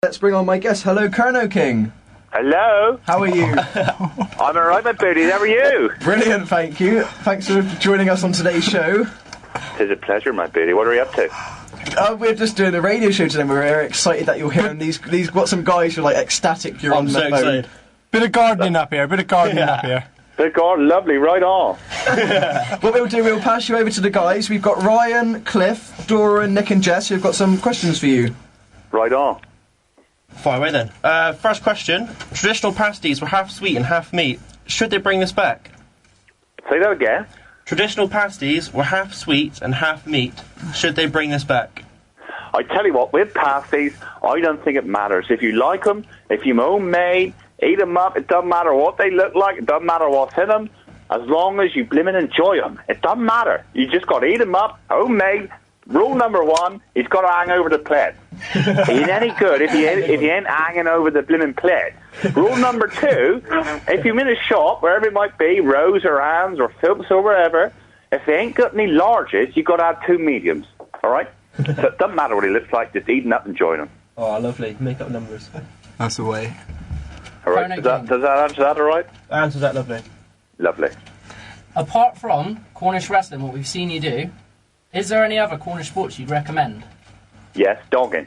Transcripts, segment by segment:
let's bring on my guest. Hello, Kernow King. Hello. How are you? I'm alright, my buddy. How are you? Brilliant, thank you. Thanks for joining us on today's show. It's a pleasure, my buddy. What are we up to? We're just doing a radio show today. We're very excited that you're here. And these got some guys who are like ecstatic. You're on the phone. Excited. Bit of gardening up here. Good God, lovely. Right on. What we'll do, we'll pass you over to the guys. We've got Ryan, Cliff, Doran, Nick and Jess who've got some questions for you. Right on. Fire away then. First question. Traditional pasties were half sweet and half meat. Should they bring this back? Say that again. Traditional pasties were half sweet and half meat. Should they bring this back? I tell you what, with pasties, I don't think it matters. If you like them, if you're homemade, eat them up. It doesn't matter what they look like. It doesn't matter what's in them. As long as you blimmin' enjoy them. It doesn't matter. You just got to eat them up, homemade. Rule number one, he's got to hang over the plate. He ain't any good if he ain't hanging over the blimmin' plate. Rule number two, if you're in a shop, wherever it might be, Rose or Anne's or Phillips or wherever, if they ain't got any larges, you've got to have 2 mediums. All right? So it doesn't matter what he looks like, just eat them up and enjoy them. Oh, lovely. Make up numbers. That's the way. All right? Does that answer that all right? Answers that lovely. Lovely. Apart from Cornish Wrestling, what we've seen you do, is there any other Cornish sports you'd recommend? Yes, dogging.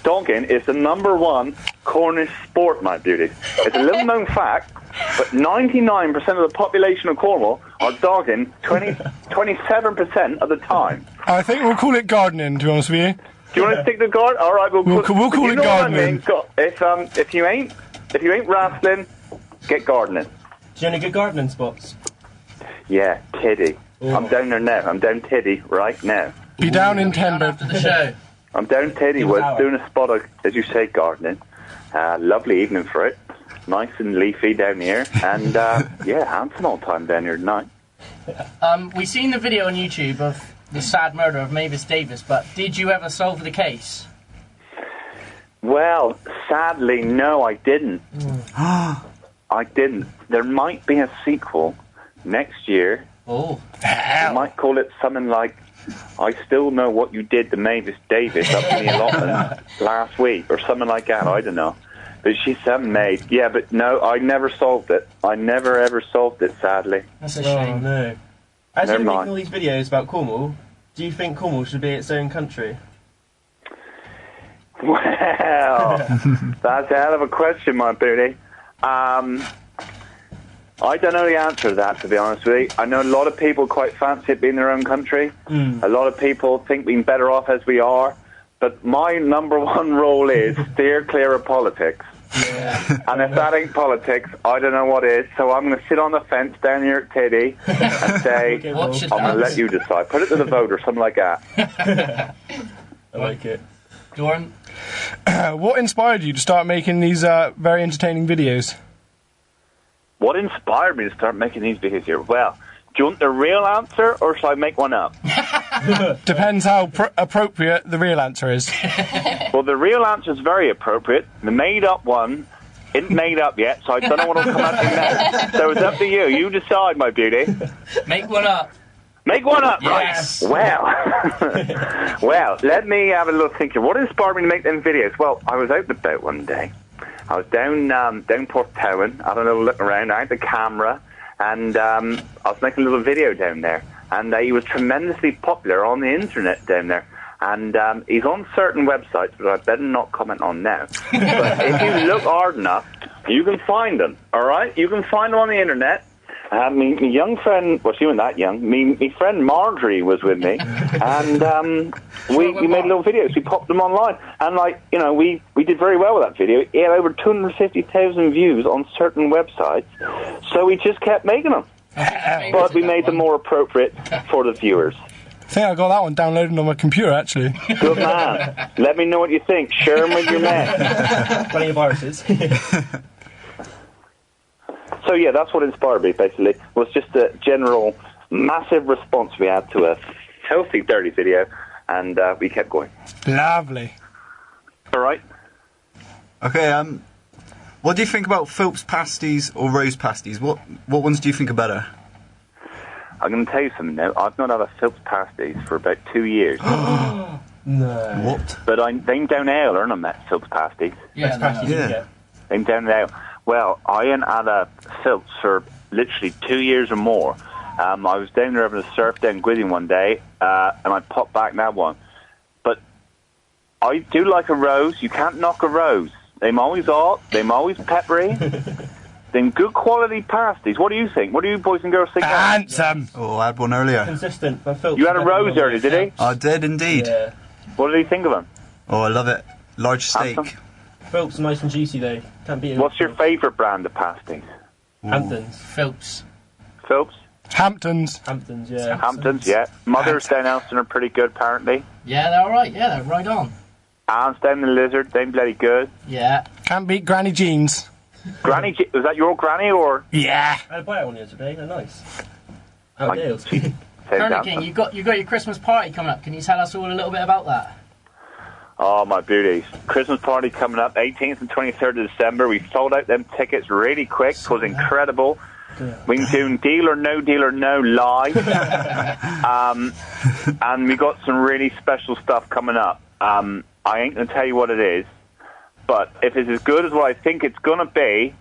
Dogging is the #1 Cornish sport, my beauty. It's a little known fact, but 99% of the population of Cornwall are dogging 27% of the time. I think we'll call it gardening, to be honest with you. Do you want to stick to garden? All right, we'll call it gardening. If you ain't wrestling, get gardening. Do you know any good gardening spots? Yeah, Tiddy. Ooh. I'm down there now. I'm down Tiddy right now. Be down in Tenby. After the show. I'm down Tiddy Woods doing a spot of, as you say, gardening. Lovely evening for it. Nice and leafy down here. And, yeah, handsome all time down here tonight. We've seen the video on YouTube of the sad murder of Mavis Davis, but did you ever solve the case? Well, sadly, no, I didn't. I didn't. There might be a sequel next year. Oh. I might call it something like, I Still Know What You Did to Mavis Davis up in the allotment last week, or something like that, I don't know. But she's something made. Yeah, but no, I never solved it. I never ever solved it, sadly. That's a shame. Oh, no. As Never you're mind. making all these videos about Cornwall, do you think Cornwall should be its own country? Well, that's a hell of a question, my beauty. I don't know the answer to that, to be honest with you. I know a lot of people quite fancy it being their own country. A lot of people think we're better off as we are. But my #1 rule is steer clear of politics. Yeah. And if that ain't politics, I don't know what is. So I'm going to sit on the fence down here at Tiddy and say, Okay, Watch I'm going to let you decide. Put it to the vote or something like that. I like it. Doran? What inspired you to start making these very entertaining videos? What inspired me to start making these videos here? Well, do you want the real answer, or shall I make one up? Depends how appropriate the real answer is. Well, the real answer is very appropriate. The made-up one isn't made up yet, so I don't know what will come out in next. So it's up to you. You decide, my beauty. Make one up. Make one up, Yes. right? Well, well, let me have a little think here. What inspired me to make them videos? Well, I was out and about one day. I was down Porttowan, had a little look around. I had the camera, and I was making a little video down there. And he was tremendously popular on the internet down there. And he's on certain websites, but I better not comment on now. But if you look hard enough, you can find them, all right? You can find them on the internet. My young friend, well, she wasn't that young, my friend Marjorie was with me, and we made little videos. We popped them online, and, like, you know, we did very well with that video. It had over 250,000 views on certain websites, so we just kept making them. But we made them more appropriate for the viewers. I think I got that one downloaded on my computer, actually. Good man. Let me know what you think. Share them with your men. Plenty of viruses. So, yeah, that's what inspired me, basically, was just a general massive response we had to a healthy, dirty video, and we kept going. Lovely. All right. Okay, what do you think about Phillips pasties or Rose pasties? What ones do you think are better? I'm going to tell you something now. I've not had a Phillips pasties for about 2 years. No. What? But I'm down ale, aren't I, at Philps Pasties? Yeah, Pasties Yeah. you get. I'm down ale. Well, I ain't had a Philps for literally 2 years or more. I was down there having a surf down Gwithin one day, and I popped back and had one. But I do like a rose. You can't knock a rose. They're always hot. They're always peppery. They're good quality pasties. What do you think? What do you boys and girls think? Handsome. Oh, I had one earlier. Consistent. But Philps You had a is rose definitely earlier, did he? I did indeed. Yeah. What did he think of them? Oh, I love it. Large steak. Handsome. Philps are nice and juicy though. Can't beat it. What's your favourite brand of pasties? Hamptons. Philps. Philps? Hamptons. Hamptons, yeah. Hamptons, yeah. Mothers down Elston are pretty good, apparently. Yeah, they're alright. Yeah, they're right on. Arms down the Lizard, they're bloody good. Yeah. Can't beat Granny Jeans. Granny, was that your granny or? Yeah. I had a bite one the other day. They're nice. How Like, deals? Sounds Kernow King, handsome. you got your Christmas party coming up. Can you tell us all a little bit about that? Oh, my beauties. Christmas party coming up, 18th and 23rd of December. We sold out them tickets really quick. It was incredible. We can do Deal or No live. And we got some really special stuff coming up. I ain't going to tell you what it is, but if it's as good as what I think it's going to be,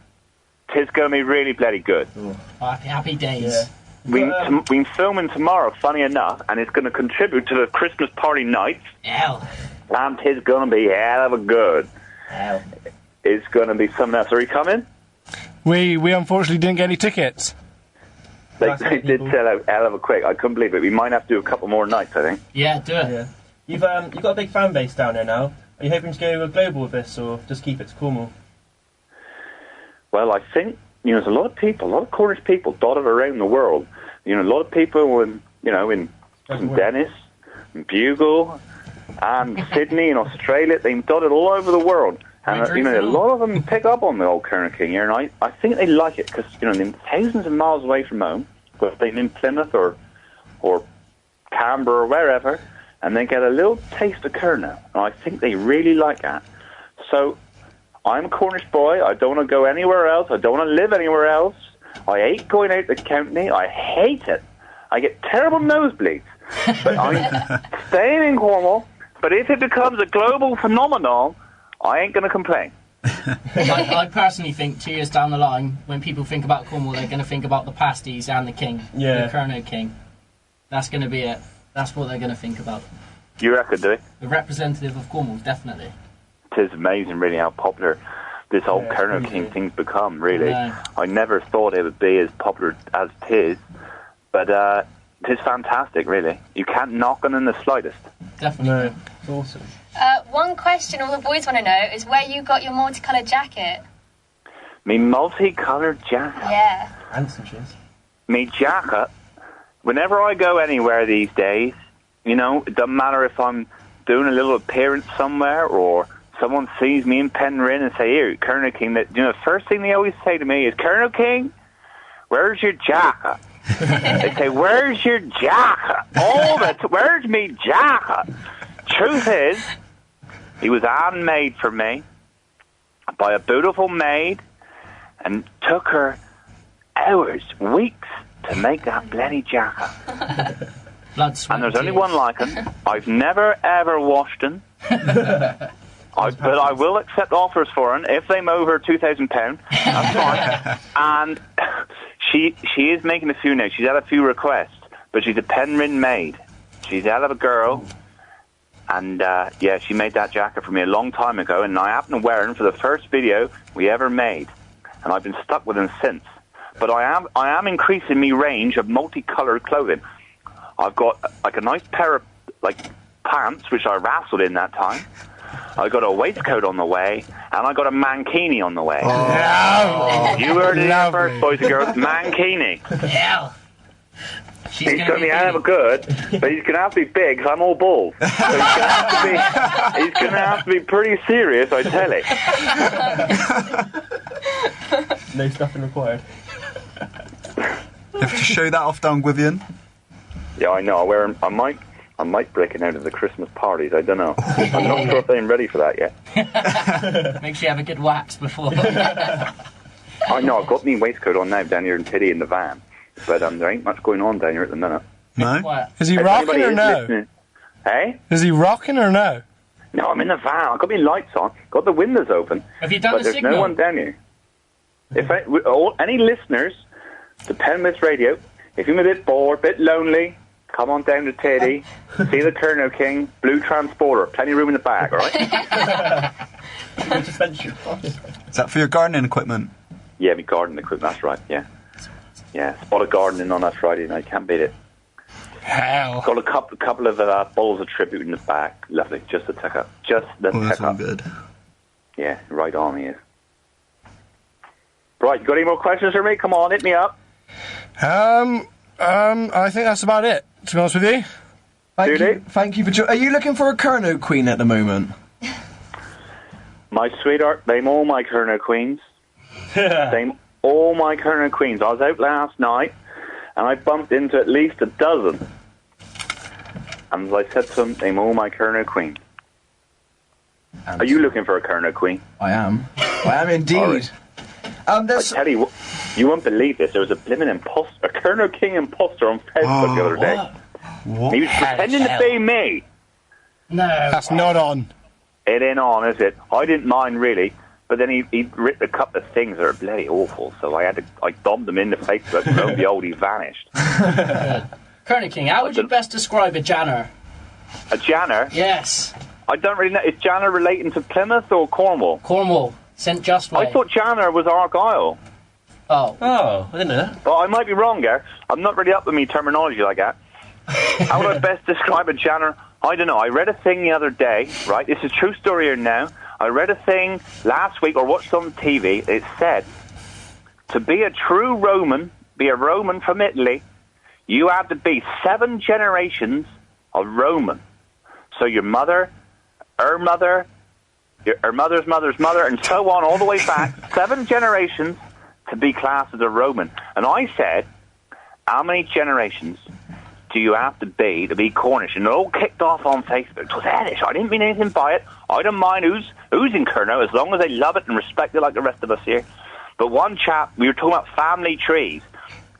it's going to be really bloody good. Oh, happy days. Yeah. We're filming tomorrow, funny enough, and it's going to contribute to the Christmas party nights, Hell. and it's going to be hell of a good. Hell. It's going to be something else. Are you coming? We unfortunately didn't get any tickets. They Last night, did people. sell out hell of a quick. I couldn't believe it. We might have to do a couple more nights, I think. Yeah, do it. Yeah. You've got a big fan base down there now. Are you hoping to go global with this, or just keep it to Cornwall? Well, I think, there's a lot of people, a lot of Cornish people dotted around the world. A lot of people in Everywhere. Dennis, and Bugle, and Sydney and Australia. They're dotted all over the world. And, a lot of them pick up on the old Kernow King here, and I think they like it because, they're thousands of miles away from home, whether they're in Plymouth or Canberra or wherever, and they get a little taste of Kernow. And I think they really like that. So, I'm a Cornish boy. I don't want to go anywhere else. I don't want to live anywhere else. I hate going out to County. I hate it. I get terrible nosebleeds. But I'm staying in Cornwall. But if it becomes a global phenomenon, I ain't going to complain. I personally think 2 years down the line, when people think about Cornwall, they're going to think about the pasties and the king, Yeah. the Kernow King. That's going to be it. That's what they're going to think about. You reckon, do it? The representative of Cornwall, definitely. It is amazing, really, how popular this whole Yeah, it's Kernow crazy. King thing's become, really. Yeah. I never thought it would be as popular as it is. But it is fantastic, really. You can't knock it in the slightest. Definitely. No, it's awesome. One question all the boys want to know is where you got your multicoloured jacket. Me multicoloured jacket. Yeah. Handsome she is. Me jacket, whenever I go anywhere these days, it doesn't matter if I'm doing a little appearance somewhere or someone sees me in Penrith and say, here, Kernow King, the first thing they always say to me is, Kernow King, where's your jacket? They say, where's your jacket? Where's me jacket? Truth is, he was handmade for me by a beautiful maid and took her hours, weeks to make that bloody jacket. Blood, sweat, And there's only tears. one like him. I've never ever washed him. But I will accept offers for him if they're over £2,000. That's fine. And she is making a few now. She's had a few requests, but she's a Penrith maid. She's a hell of a girl. And she made that jacket for me a long time ago, and I happened to wear him for the first video we ever made, and I've been stuck with him since. But I am increasing my range of multicoloured clothing. I've got like a nice pair of pants, which I wrestled in that time. I got a waistcoat on the way, and I got a mankini on the way. Oh. You heard it here Lovely. first, boys and girls. Mankini. Yeah. She's He's going going to be hell of a good, but he's going to have to be big 'cause I'm all bald. So he's going to have to be pretty serious, I tell you. No stuffing required. You have to show that off down Gwithin. Yeah, I know. I might break it out of the Christmas parties. I don't know. I'm not sure if I'm ready for that yet. Make sure you have a good wax before. I know. I've got my waistcoat on now down here in Tiddy in the van, but there ain't much going on down here at the minute. No? What? Is he If rocking anybody or is no? listening- Hey? Is he rocking or no? No, I'm in the van. I've got my lights on. Got the windows open. Have you done but the there's signal? no one down here. If any listeners to Penwith Radio, if you're a bit bored, a bit lonely, come on down to Teddy, see the Kernow King, blue transporter, plenty of room in the back, all right? Is that for your gardening equipment? Yeah, my gardening equipment, that's right, yeah. Yeah, spotted gardening on that Friday night, can't beat it. Hell. Got a couple of bowls of tribute in the back, lovely, just to take up. Just the That's take all up. good. Yeah, right on, he is. Right, you got any more questions for me? Come on, hit me up. I think that's about it, to be honest with you. Thank you for Are you looking for a Kernow queen at the moment? My sweetheart, they'm all my Kernow queens. They'm all my Kernow queens. I was out last night, and I bumped into at least a dozen. And as I said to them, they'm all my Kernow queens. Are you looking for a Kernow queen? I am. I am indeed. Right. I tell you what, you won't believe this. There was a blimmin' imposter, a Kernow King imposter on Facebook the other day. What? He was pretending to be me. No. That's not on. It ain't on, is it? I didn't mind really, but then he written a couple of things that are bloody awful. So I bombed them into Facebook, and lo and behold, he vanished. Kernow King, how would you best describe a Janner? A Janner? Yes. I don't really know. Is Janner relating to Plymouth or Cornwall? Cornwall. St. Just Way. I thought Janner was Argyle. Oh. Oh, I didn't know that. But I might be wrong there. I'm not really up with me terminology like that. How would I best describe a Janner? I don't know. I read a thing the other day, right? It's a true story here now. I read a thing last week or watched on TV. It said, to be a true Roman, be a Roman from Italy, you have to be 7 generations of Roman. So your mother, her mother, her mother's mother's mother, and so on, all the way back, 7 generations to be classed as a Roman. And I said, how many generations do you have to be Cornish? And it all kicked off on Facebook. It was hellish. I didn't mean anything by it. I don't mind who's in Kernow, as long as they love it and respect it like the rest of us here. But one chap, we were talking about family trees,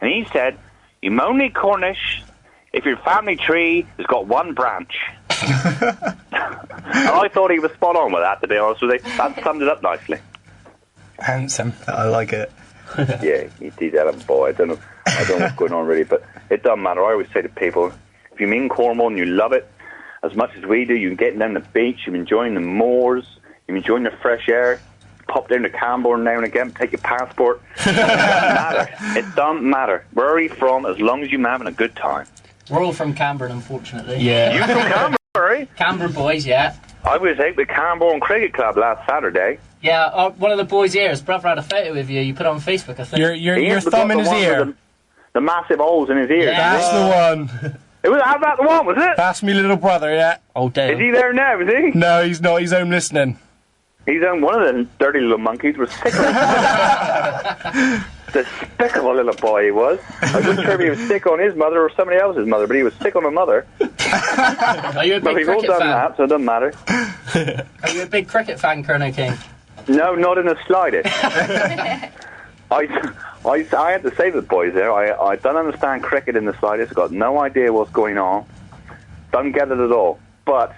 and he said, you're only Cornish if your family tree has got 1 branch. And I thought he was spot on with that, to be honest with you. That summed it up nicely. Handsome. I like it. Yeah, he's that boy. I don't know what's going on really, but it doesn't matter. I always say to people, if you're in Cornwall and you love it as much as we do, you're getting down the beach, you're enjoying the moors, you're enjoying the fresh air, pop down to Camborne now and again, take your passport. It doesn't matter. It doesn't matter. Where are you from, as long as you're having a good time. We're all from Camborne, unfortunately. Yeah. You from Camborne? Camborne boys, yeah. I was out with Camborne Cricket Club last Saturday. Yeah, one of the boys here, his brother had a photo with you. You put on Facebook, I think. Your thumb in his ear. The massive holes in his ear. Yeah. That's the one. It was that the one, was it? That's me little brother, yeah. Oh, damn. Is he there now, is he? No, he's not. He's home listening. He's on one of the dirty little monkeys. Was sick on despicable little boy he was. I wasn't sure if he was sick on his mother or somebody else's mother, but he was sick on a mother. Are you a But big we've all cricket done fan? that, so it doesn't matter. Are you a big cricket fan, Kernow King? No, not in the slightest. I had to say to the boys there, I don't understand cricket in the slightest. I've got no idea what's going on. Don't get it at all. But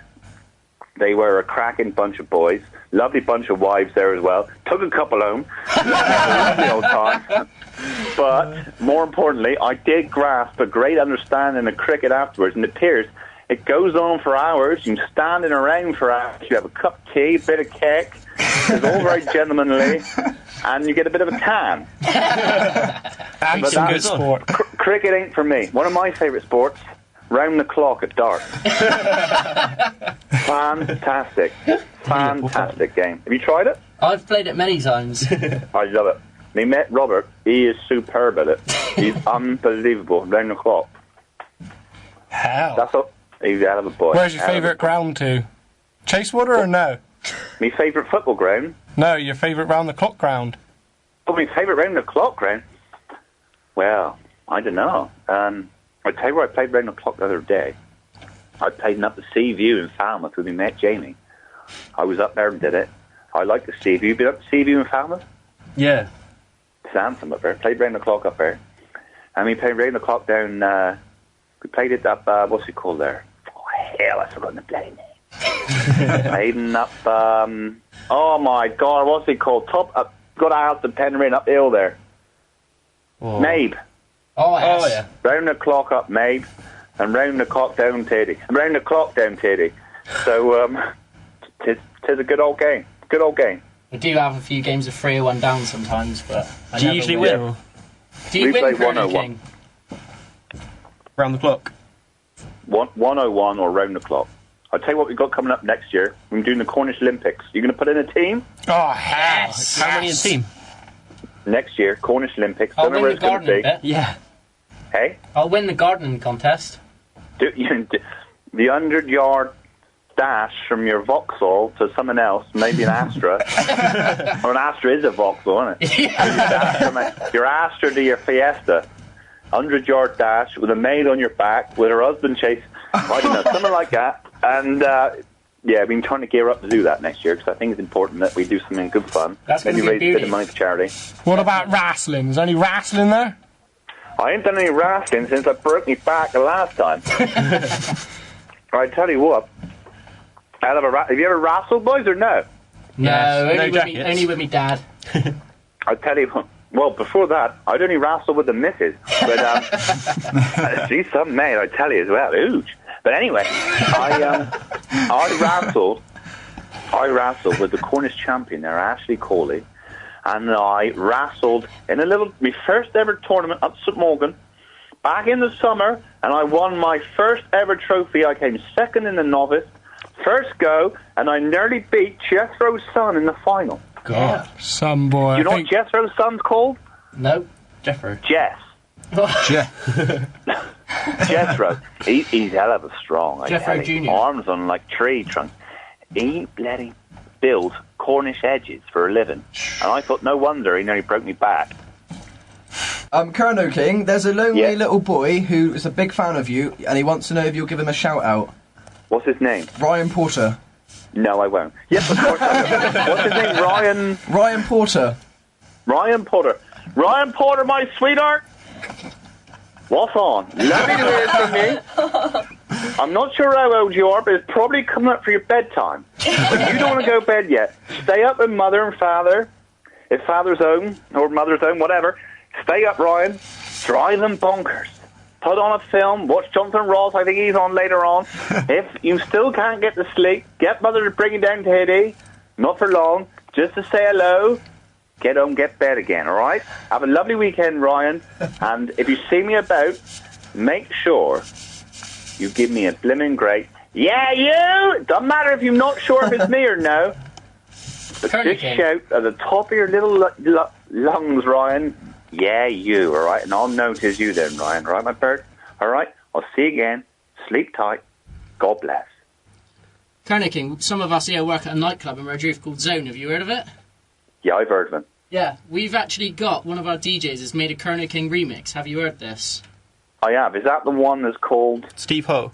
they were a cracking bunch of boys. Lovely bunch of wives there as well. Took a couple home. Lovely old time. But more importantly, I did grasp a great understanding of cricket afterwards. And it appears it goes on for hours. You're standing around for hours. You have a cup of tea, a bit of cake. It's all very gentlemanly. And you get a bit of a tan. That's a good sport. Cricket ain't for me. One of my favourite sports, round the clock at darts. Fantastic. Fantastic game. Have you tried it? I've played it many times. I love it. We met Robert. He is superb at it. He's unbelievable. Round the clock. Hell. That's all. He's out of a boy. Where's your favourite ground to? Chasewater or no? My favourite football ground? No, your favourite round the clock ground. Oh, my favourite round the clock ground? Well, I don't know. I tell you where I played round the clock the other day. I played up the Sea View in Falmouth with my mate Jamie. I was up there and did it. I like the Sea View. Been up to Sea View in Falmouth? Yeah. It's handsome up there. Played round the clock up there. And we played round the clock down, we played it up, what's it called there? Oh, I Hell, I've forgotten the bloody name. Maiden up, oh my God, what's it called? Top up, got out the Penryn uphill there. Oh. Mabe. Oh, yes. Oh, yeah. Round the clock up, Mabe, and round the clock down, Teddy. And round the clock down, Teddy. So, tis a good old game. Good old game. We do have a few games of 3-1 down sometimes, but I Do you never usually win. win? Do you We win, play Kernow 101. King? Round the clock. 101 or round the clock. I'll tell you what we've got coming up next year. We're doing the Cornish Olympics. You going to put in a team? Oh, yes. How many in the team? Next year, Cornish Olympics. I'll Don't know where win the it's going to gardening be. bit. Yeah. Hey? I'll win the gardening contest. The 100-yard dash from your Vauxhall to someone else, maybe an Astra. Or an Astra is a Vauxhall, isn't it? Your Astra to your Fiesta. 100-yard dash with a maid on your back with her husband chasing. I don't know, something like that. And, yeah, I've been trying to gear up to do that next year because I think it's important that we do something good fun. That's gonna Maybe be raise a bit beauty. of money for charity. What about wrestling? Is there any wrestling there? I ain't done any wrestling since I broke my back the last time. I tell you what, have you ever wrestled, boys, or no? No, Yes, only, no with me, jackets. only with me dad. I tell you what, well, before that, I'd only wrestled with the missus. But she's some maid, I tell you as well, huge. But anyway, I wrestled with the Cornish champion there, Ashley Coley, and I wrestled in my first ever tournament up St Morgan back in the summer, and I won my first ever trophy. I came second in the novice, first go, and I nearly beat Jethro's son in the final. God. Some boy. Do you know I what think Jethro's son's called? No. Jeffrey. Jess. Jethro. He's hell of a strong. I Jethro tell you. Jr.. Arms on like tree trunks. He bloody built Cornish edges for a living. And I thought, no wonder he nearly broke me back. Kernow King, there's a lonely Yeah. little boy who is a big fan of you, and he wants to know if you'll give him a shout out. What's his name? Ryan Porter. No, I won't. Yes, of course I will. What's his name? Ryan Porter. Ryan Porter. Ryan Porter, my sweetheart. What's on? Lovely to hear from you. I'm not sure how old you are, but it's probably coming up for your bedtime. But you don't want to go to bed yet. Stay up with mother and father, if father's home, or mother's home, whatever. Stay up, Ryan. Drive them bonkers. Put on a film. Watch Jonathan Ross. I think he's on later on. If you still can't get to sleep, get mother to bring you down to Haiti. Not for long. Just to say hello. Get home, get bed again, all right? Have a lovely weekend, Ryan. And if you see me about, make sure you give me a blimmin' great, yeah, you! Doesn't matter if you're not sure if it's me or no. But Kernow just King. shout at the top of your little lungs, Ryan, yeah, you, all right? And I'll notice you then, Ryan, all right, my bird? All right? I'll see you again. Sleep tight. God bless. Kernow King, some of us here work at a nightclub in Redruth called Zone. Have you heard of it? Yeah, I've heard of him. Yeah, we've actually got one of our DJs has made a Kernow King remix. Have you heard this? I have. Is that the one that's called, Steve Howe.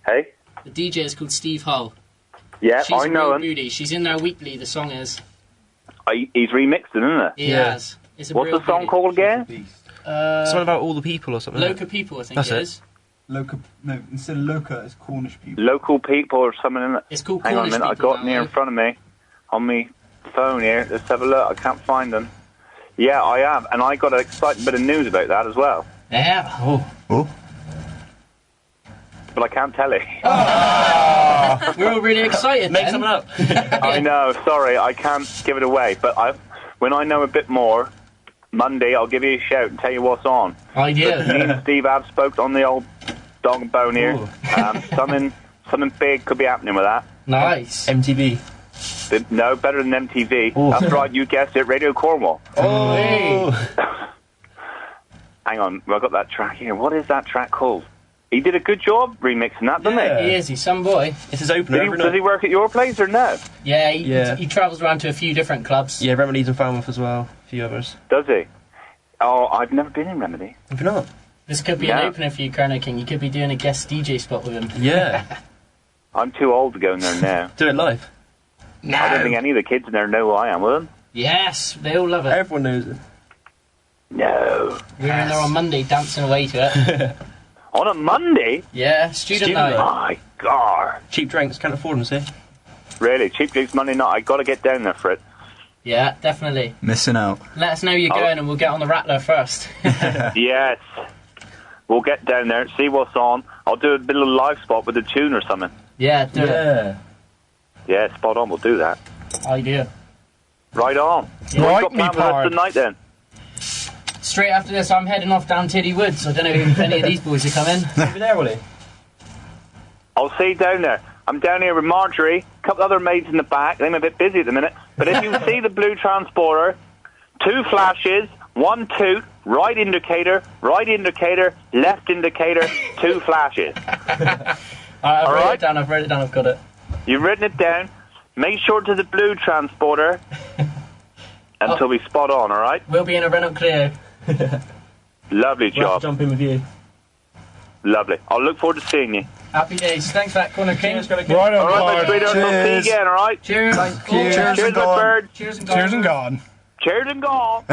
hey? The DJ is called Steve Hull. Yeah, She's I a know real him. beauty. She's in there weekly, the song is. He's remixed it, isn't it? He Yeah. has. It's a What's real the song beauty. called again? Something about all the people or something. Loca People, I think That's it it. is. Local, no, instead of loca, it's Cornish people. Local people or something in it. It's called Hang on a Cornish minute, I've People got now, them here in front of me on my phone here. Let's have a look. I can't find them. Yeah, I am, and I got an exciting bit of news about that as well. Yeah. Oh. But I can't tell it. We're all really excited Make then. something up. I know, sorry, I can't give it away. But when I know a bit more, Monday I'll give you a shout and tell you what's on. Me Ideal. and Steve have spoke on the old dog and bone here. Ooh. Something big could be happening with that. Nice. MTV. No, better than MTV. Ooh. That's right, you guessed it, Radio Cornwall. Oh. Hang on, I've got that track here. What is that track called? He did a good job remixing that, didn't Yeah. He is. He's some boy. It's his opener he? every Does he night. work at your place or no? Yeah, Yeah. he travels around to a few different clubs. Yeah, Remedies and Falmouth as well. A few others. Does he? Oh, I've never been in Remedy. Have you not? This could be Yeah. an opener for you, Kernow King. You could be doing a guest DJ spot with him. Yeah. I'm too old to go in there now. Do it live. I don't think any of the kids in there know who I am, will they? Yes, they all love it. Everyone knows it. No. We were in there on Monday dancing away to it. On a Monday? Yeah, student Student night. night. My Gar. Cheap drinks, can't afford them, see? Really, cheap drinks Monday night. I got to get down there for it. Yeah, definitely. Missing out. Let us know you're going and we'll get on the Rattler first. Yes. We'll get down there, see what's on. I'll do a bit of a live spot with a tune or something. Yeah, do it. Yeah, spot on. We'll do that. Idea. Right on. Yeah. What Right, you got me planned for us pard. tonight then? Straight after this, I'm heading off down Tiddy Woods. I don't know if any of these boys are coming. He'll be there, will he? I'll see you down there. I'm down here with Marjorie, a couple other maids in the back. I'm a bit busy at the minute. But if you see the blue transporter, 2 flashes, 1 toot, right indicator, left indicator, 2 flashes. I've written right. it down, I've got it. You've written it down. Make sure to the blue transporter until we spot on, all right? We'll be in a Renault Clio. Lovely We'll have job. to jump in with you. Lovely. I'll look forward to seeing you. Happy days. Thanks for that, Corner King. Right on, All right, my Pard. sweetheart. I'll see you again, all right? Cheers. Thank you. Cheers Cheers, and my gone. bird. Cheers and Cheers and gone. Cheers and gone.